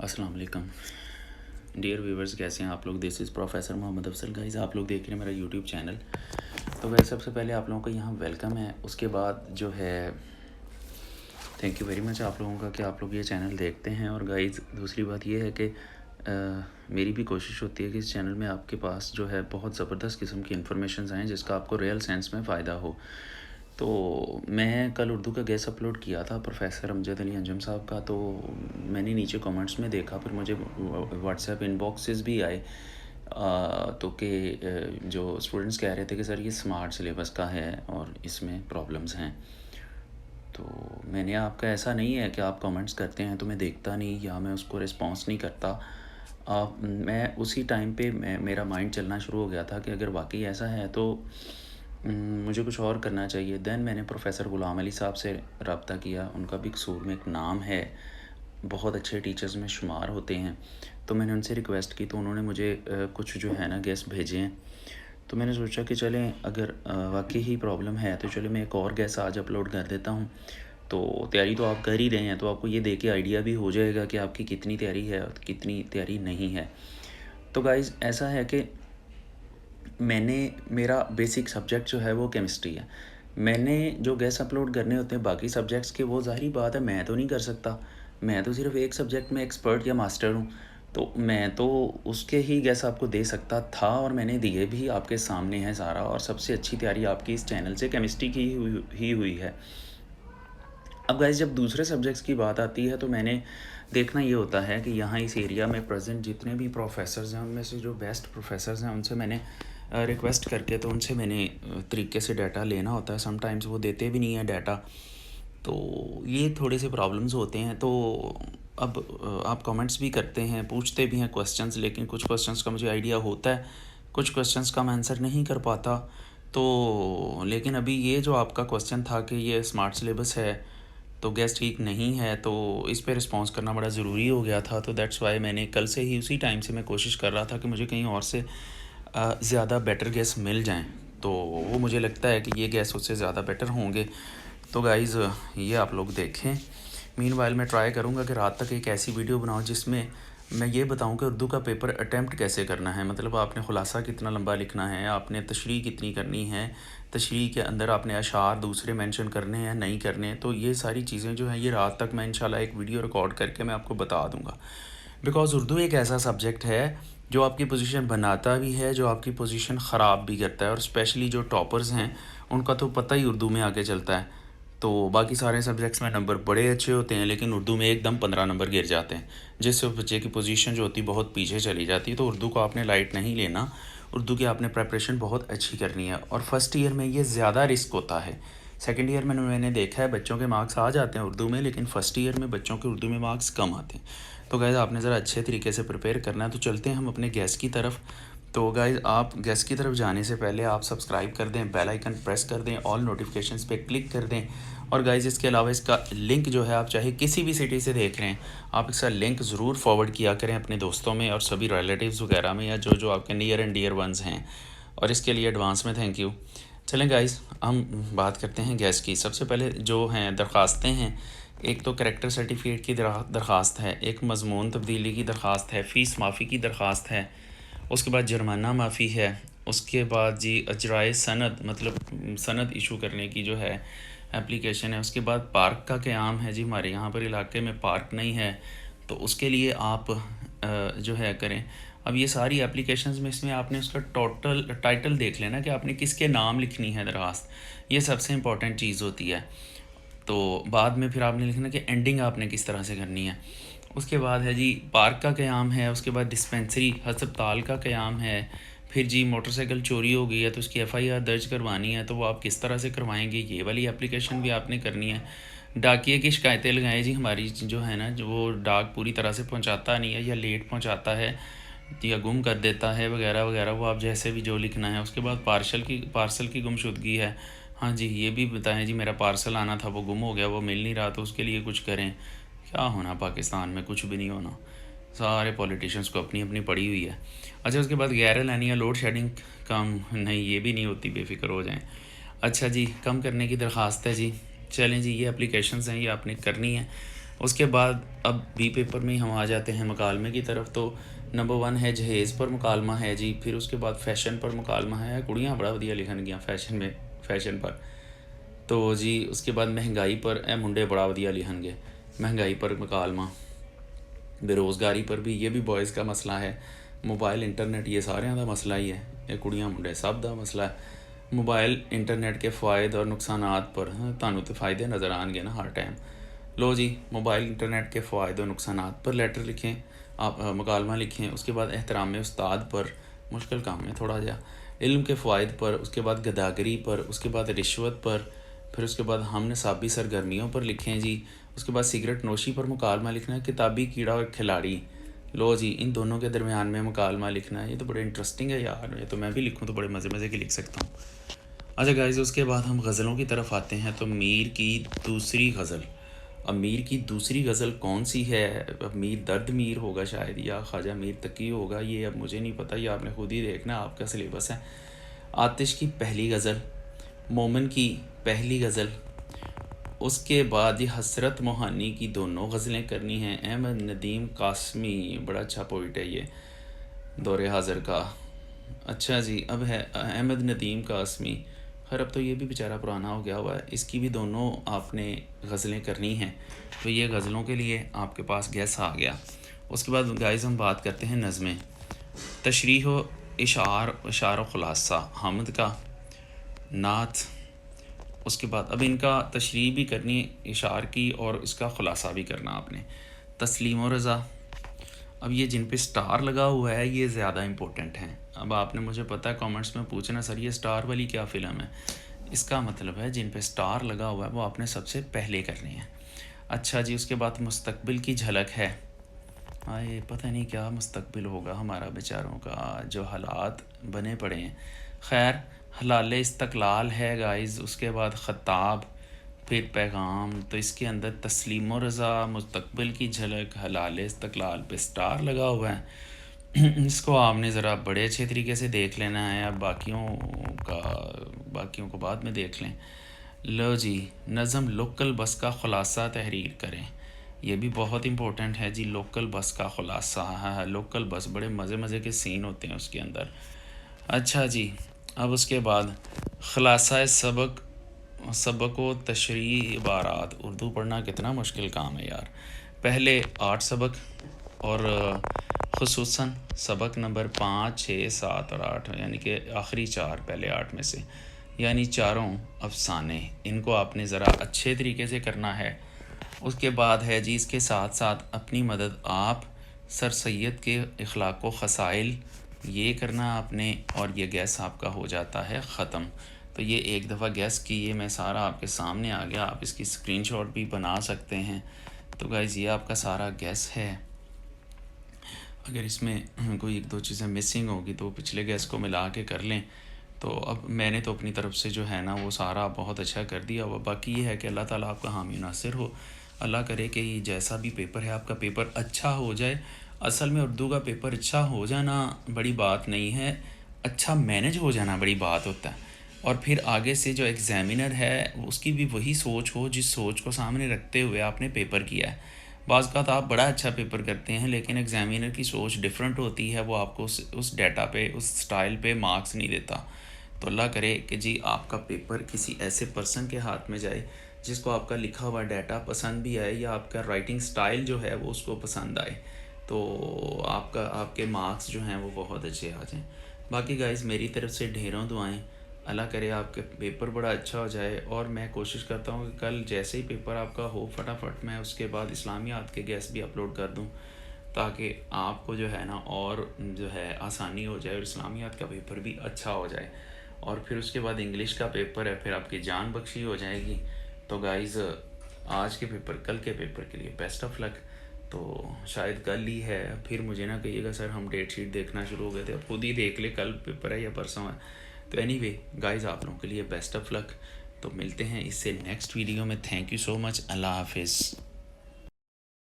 अस्सलाम वालेकुम dear viewers, कैसे हैं आप लोग। This is professor Mohammed Afsal. Guys, आप लोग देख रहे हैं मेरा यूट्यूब चैनल। तो गाइस, सबसे पहले आप लोगों का यहाँ वेलकम है। उसके बाद जो है थैंक यू वेरी मच आप लोगों का कि आप लोग ये चैनल देखते हैं। और गाइस, दूसरी बात ये है कि मेरी भी कोशिश होती है कि इस चैनल में आपके पास जो है बहुत ज़बरदस्त किस्म की इन्फॉर्मेशन आएँ जिसका आपको रियल सेंस में फ़ायदा हो। तो मैं कल उर्दू का गेस्ट अपलोड किया था प्रोफेसर अमजद अली अंजुम साहब का। तो मैंने नीचे कमेंट्स में देखा, फिर मुझे व्हाट्सएप इनबॉक्सेस भी आए तो कि जो स्टूडेंट्स कह रहे थे कि सर ये स्मार्ट सिलेबस का है और इसमें प्रॉब्लम्स हैं। तो मैंने आपका ऐसा नहीं है कि आप कमेंट्स करते हैं तो मैं देखता नहीं या मैं उसको रिस्पॉन्स नहीं करता। मैं उसी टाइम पे मेरा माइंड चलना शुरू हो गया था कि अगर वाकई ऐसा है तो मुझे कुछ और करना चाहिए। देन मैंने प्रोफेसर ग़ुलाम अली साहब से रब्ता किया। उनका भी कसूर में एक नाम है, बहुत अच्छे टीचर्स में शुमार होते हैं। तो मैंने उनसे रिक्वेस्ट की तो उन्होंने मुझे कुछ जो है ना गेस्ट भेजे हैं। तो मैंने सोचा कि चलें, अगर वाकई ही प्रॉब्लम है तो चले मैं एक और गेस्ट आज अपलोड कर देता हूँ। तो तैयारी तो आप कर ही रहे हैं, तो आपको ये देख के आइडिया भी हो जाएगा कि आपकी कितनी तैयारी है और कितनी तैयारी नहीं है। तो गाइज़, ऐसा है कि मेरा बेसिक सब्जेक्ट जो है वो केमिस्ट्री है। मैंने जो गेस्ट अपलोड करने होते हैं बाकी सब्जेक्ट्स के, वो ज़ाहिर बात है मैं तो नहीं कर सकता। मैं तो सिर्फ एक सब्जेक्ट में एक्सपर्ट या मास्टर हूँ। तो मैं तो उसके ही गेस्ट आपको दे सकता था और मैंने दिए भी। आपके सामने है सारा, और सबसे अच्छी तैयारी आपकी इस चैनल से केमिस्ट्री की ही हुई है। अब गाइस, जब दूसरे सब्जेक्ट्स की बात आती है तो मैंने देखना ये होता है कि यहाँ इस एरिया में प्रेजेंट जितने भी प्रोफेसर्स हैं उनमें से जो बेस्ट प्रोफेसर्स हैं उनसे मैंने रिक्वेस्ट करके तो उनसे मैंने तरीके से डाटा लेना होता है। समटाइम्स वो देते भी नहीं है डाटा, तो ये थोड़े से प्रॉब्लम्स होते हैं। तो अब आप कमेंट्स भी करते हैं, पूछते भी हैं क्वेश्चंस, लेकिन कुछ क्वेश्चंस का मुझे आइडिया होता है, कुछ क्वेश्चंस का मैं आंसर नहीं कर पाता। तो लेकिन अभी ये जो आपका क्वेश्चन था कि ये स्मार्ट सिलेबस है तो गेस्ट ठीक नहीं है, तो इस पे रिस्पॉन्स करना बड़ा ज़रूरी हो गया था। तो दैट्स वाई मैंने कल से ही उसी टाइम से मैं कोशिश कर रहा था कि मुझे कहीं और से ज़्यादा बेटर गेस्ट मिल जाएं। तो वो मुझे लगता है कि ये गेस्ट उससे ज़्यादा बेटर होंगे। तो गाइज़, ये आप लोग देखें। मीनवाइल मैं ट्राई करूँगा कि रात तक एक ऐसी वीडियो बनाऊँ जिसमें मैं ये बताऊँ कि उर्दू का पेपर अटैम्प्ट कैसे करना है। मतलब आपने खुलासा कितना लंबा लिखना है, आपने तशरीह कितनी करनी है, तशरीह के अंदर आपने अशार दूसरे मेंशन करने हैं नहीं करने। तो ये सारी चीज़ें जो हैं ये रात तक मैं इंशाल्लाह एक वीडियो रिकॉर्ड करके मैं आपको बता दूँगा। बिकॉज़ उर्दू एक ऐसा सब्जेक्ट है जो आपकी पोजीशन बनाता भी है, जो आपकी पोजीशन ख़राब भी करता है। और स्पेशली जो टॉपर्स हैं उनका तो पता ही उर्दू में आगे चलता है। तो बाकी सारे सब्जेक्ट्स में नंबर बड़े अच्छे होते हैं, लेकिन उर्दू में एकदम 15 नंबर गिर जाते हैं, जिससे बच्चे की पोजीशन जो होती है बहुत पीछे चली जाती है। तो उर्दू को आपने लाइट नहीं लेना, उर्दू की आपने प्रेपरेशन बहुत अच्छी करनी है। और फर्स्ट ईयर में ये ज़्यादा रिस्क होता है। सेकेंड ईयर में मैंने देखा है बच्चों के मार्क्स आ जाते हैं उर्दू में, लेकिन फ़र्स्ट ईयर में बच्चों के उर्दू में मार्क्स कम आते हैं। तो गाइज़, आपने ज़रा अच्छे तरीके से प्रिपेयर करना है। तो चलते हैं हम अपने गैस की तरफ। तो गाइज़, आप गैस की तरफ जाने से पहले आप सब्सक्राइब कर दें, बेल आइकन प्रेस कर दें, ऑल नोटिफिकेशंस पे क्लिक कर दें। और गाइज़, इसके अलावा इसका लिंक जो है, आप चाहे किसी भी सिटी से देख रहे हैं, आप इसका लिंक ज़रूर फॉरवर्ड किया करें अपने दोस्तों में और सभी रिलेटिव्स वगैरह में, या जो जो आपके नियर एंड डियर वंस हैं। और इसके लिए एडवांस में थैंक यू। चलें गाइज़, हम बात करते हैं गैस की। सबसे पहले जो हैं दरख्वास्तें हैं, एक तो करैक्टर सर्टिफिकेट की दरख्वास्त है, एक मज़मून तब्दीली की दरख्वास्त है, फ़ीस माफ़ी की दरख्वास्त है, उसके बाद जुर्माना माफ़ी है, उसके बाद जी अजराए सनद मतलब सनद इशू करने की जो है एप्लीकेशन है, उसके बाद पार्क का क़याम है। जी हमारे यहाँ पर इलाके में पार्क नहीं है, तो उसके लिए आप जो है करें। अब ये सारी एप्लीकेशंस में इसमें आपने उसका टोटल टाइटल देख लेना कि आपने किसके नाम लिखनी है दरख्वास्त, ये सबसे इम्पॉर्टेंट चीज़ होती है। तो बाद में फिर आपने लिखना कि एंडिंग आपने किस तरह से करनी है। उसके बाद है जी पार्क का क़याम है, उसके बाद डिस्पेंसरी हस्पताल का क़याम है। फिर जी मोटरसाइकिल चोरी हो गई है तो उसकी एफआईआर दर्ज करवानी है, तो वो आप किस तरह से करवाएंगे, ये वाली एप्लीकेशन भी आपने करनी है। डाकिए की शिकायतें लगाएं जी, हमारी जो है ना, जो वो डाक पूरी तरह से पहुंचाता नहीं है या लेट पहुंचाता है या गुम कर देता है वगैरह वगैरह, वो आप जैसे भी जो लिखना है। उसके बाद पार्सल की गुमशुदगी है। हाँ जी, ये भी बताएं जी मेरा पार्सल आना था वो गुम हो गया, वो मिल नहीं रहा, तो उसके लिए कुछ करें। क्या होना पाकिस्तान में, कुछ भी नहीं होना, सारे पॉलिटिशियंस को अपनी अपनी पड़ी हुई है। अच्छा, उसके बाद गैर लानिया लोड शेडिंग कम नहीं, ये भी नहीं होती, बेफिक्र हो जाएं। अच्छा जी, कम करने की दरख्वास्त है जी। चलें जी, ये एप्लीकेशंस हैं, ये आपने करनी है। उसके बाद अब बी पेपर में ही हम आ जाते हैं मुकालमे की तरफ। तो नंबर 1 है जहेज़ पर मुकालमा है जी, फिर उसके बाद फैशन पर मुकालमा है, कुड़ियाँ बड़ा वधिया लिखन गया फैशन पर। तो जी उसके बाद महंगाई पर ए मुंडे बड़ा वधिया लिखनगे, महंगाई पर मुकालमा। बेरोज़गारी पर भी, ये भी बॉयज़ का मसला है। मोबाइल इंटरनेट ये सारिਆਂ ਦਾ मसला ही है, ये कुड़ियाँ मुंडे सब का मसला है। मोबाइल इंटरनेट के फ़ायदे और नुकसानात पर ਤੁਹਾਨੂੰ तो फ़ायदे नज़र आएंगे ना हर टाइम। लो जी मोबाइल इंटरनेट के फ़ायदे और नुकसानात पर लेटर लिखें, आप मुकालमा लिखें। उसके बाद एहतराम उस्ताद पर, मुश्किल काम है थोड़ा जा। इल्म के फ़ायद पर, उसके बाद गदागरी पर, उसके बाद रिश्वत पर, फिर उसके बाद हम निसाबी सरगर्मियों पर लिखें जी। उसके बाद सिगरेट नोशी पर मुकालमा लिखना है, किताबी कीड़ा और खिलाड़ी। लो जी इन दोनों के दरमियान में मुकालमा लिखना है। ये तो बड़े इंटरेस्टिंग है यार, ये तो मैं भी लिखूँ तो बड़े मज़े मज़े के लिख सकता हूँ। अच्छा गाइस, उसके बाद हम गज़लों की तरफ आते हैं। तो मीर की दूसरी गज़ल, अब मीर की दूसरी गज़ल कौन सी है? अब मीर दर्द मीर होगा शायद, या ख्वाजा मीर तकी होगा, ये अब मुझे नहीं पता, ये आपने खुद ही देखना, आपका सिलेबस है। आतिश की पहली गज़ल, मोमिन की पहली गज़ल, उसके बाद ये हसरत मोहानी की दोनों गज़लें करनी हैं। अहमद नदीम कासमी बड़ा अच्छा पोइट है ये, दौरे हाज़र का। अच्छा जी, अब है अहमद नदीम कासमी। खैर अब तो ये भी बेचारा पुराना हो गया हुआ है, इसकी भी दोनों आपने गज़लें करनी हैं। तो ये गज़लों के लिए आपके पास गैस आ गया। उसके बाद गाइस हम बात करते हैं नज़में। तशरीह व इशार व खुलासा, हामिद का नात। उसके बाद अब इनका तशरीह भी करनी, इशार की, और इसका ख़ुलासा भी करना आपने। तस्लीम व रज़ा, अब ये जिन पे स्टार लगा हुआ है ये ज़्यादा इम्पोर्टेंट हैं। अब आपने मुझे पता है कमेंट्स में पूछना सर ये स्टार वाली क्या फ़िल्म है, इसका मतलब है जिन पे स्टार लगा हुआ है वो आपने सबसे पहले करनी है। अच्छा जी, उसके बाद मुस्तकबिल की झलक है। आए पता नहीं क्या मुस्तकबिल होगा हमारा बेचारों का, जो हालात बने पड़े हैं। खैर हलाल इस्तकलाल है गाइज़। उसके बाद ख़ताब, फिर पैगाम। तो इसके अंदर तस्लीम व रज़ा, मुस्तकबिल की झलक, हलाल इस्तकलाल पे स्टार लगा हुआ है। इसको आपने ज़रा बड़े अच्छे तरीके से देख लेना है, अब बाकियों को बाद में देख लें। लो जी, नज़म लोकल बस का ख़ुलासा तहरीर करें, ये भी बहुत इम्पोर्टेंट है जी। लोकल बस का ख़ुलासा, हाँ लोकल बस, बड़े मज़े मज़े के सीन होते हैं उसके अंदर। अच्छा जी, अब उसके बाद ख़ुलासा सबक व तशरीह इबारात। उर्दू पढ़ना कितना मुश्किल काम है यार। पहले 8 सबक और ख़ुसूसन सबक नंबर 5, 6, 7 और 8, यानी कि आखिरी 4 पहले 8 में से, यानी चारों अफसाने, इनको आपने ज़रा अच्छे तरीके से करना है। उसके बाद है जी, इसके साथ साथ अपनी मदद आप, सर सैयद के इखलाक व ख़साइल, ये करना आपने, और ये गैस आपका हो जाता है ख़त्म। तो ये एक दफ़ा गैस की, ये मैं सारा आपके सामने आ गया, आप इसकी स्क्रीनशॉट भी बना सकते हैं। तो गाइज़ ये आपका सारा गैस है। अगर इसमें कोई एक दो चीज़ें मिसिंग होगी तो पिछले गैस को मिला के कर लें। तो अब मैंने तो अपनी तरफ से जो है ना वो सारा बहुत अच्छा कर दिया हुआ। बाकी ये है कि अल्लाह ताला आपका हामी नासिर हो। अल्लाह करे कि ये जैसा भी पेपर है आपका पेपर अच्छा हो जाए। असल में उर्दू का पेपर अच्छा हो जाना बड़ी बात नहीं है, अच्छा मैनेज हो जाना बड़ी बात होता है। और फिर आगे से जो एग्ज़ामिनर है उसकी भी वही सोच हो जिस सोच को सामने रखते हुए आपने पेपर किया है। बाज़ का आप बड़ा अच्छा पेपर करते हैं लेकिन एग्ज़ामिनर की सोच डिफरेंट होती है, वो आपको उस डाटा पे, उस स्टाइल पे मार्क्स नहीं देता। तो अल्लाह करे कि जी आपका पेपर किसी ऐसे पर्सन के हाथ में जाए जिसको आपका लिखा हुआ डाटा पसंद भी आए, या आपका राइटिंग स्टाइल जो है वो उसको पसंद आए, तो आपके मार्क्स जो हैं वो बहुत अच्छे आ जाएँ। बाकी गाइज़ मेरी तरफ से ढेरों दुआएं, अल्लाह करे आपके पेपर बड़ा अच्छा हो जाए। और मैं कोशिश करता हूँ कि कल जैसे ही पेपर आपका हो फटाफट मैं उसके बाद इस्लामियात के गैस भी अपलोड कर दूँ, ताकि आपको जो है ना और जो है आसानी हो जाए और इस्लामियात का पेपर भी अच्छा हो जाए। और फिर उसके बाद इंग्लिश का पेपर है, फिर आपकी जान बख्शी हो जाएगी। तो गाइज़ आज के पेपर, कल के पेपर के लिए बेस्ट ऑफ लक। तो शायद कल ही है, फिर मुझे ना कहिएगा सर हम डेट शीट देखना शुरू हो गए थे, अब खुद ही देख ले कल पेपर है या परसों है। तो एनीवे गाइज़ आप लोगों के लिए बेस्ट ऑफ लक। तो मिलते हैं इससे नेक्स्ट वीडियो में। थैंक यू सो मच, अल्लाह हाफिज़।